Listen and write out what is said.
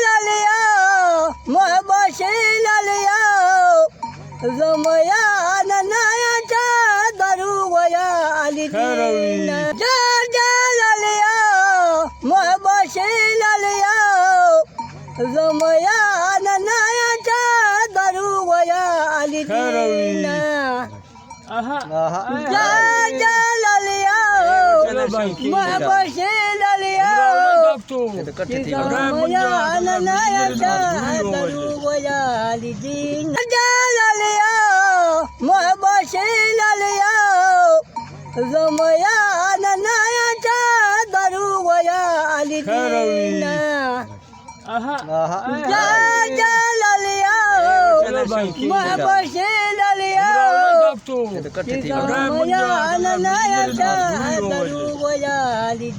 लालिया महबशी लालिया जमया ननायाच्या दरुवया आली लालिया महबशी लालिया जमया ननायाच्या दरुवया आली लालिया महबशी लालिया जमया ननायाच्या दरुवया आली लालिया महबशी लालिया जमया ननायाच्या दरुवया आली लालिया महबशी लालिया जमया ननायाच्या दरुवया आली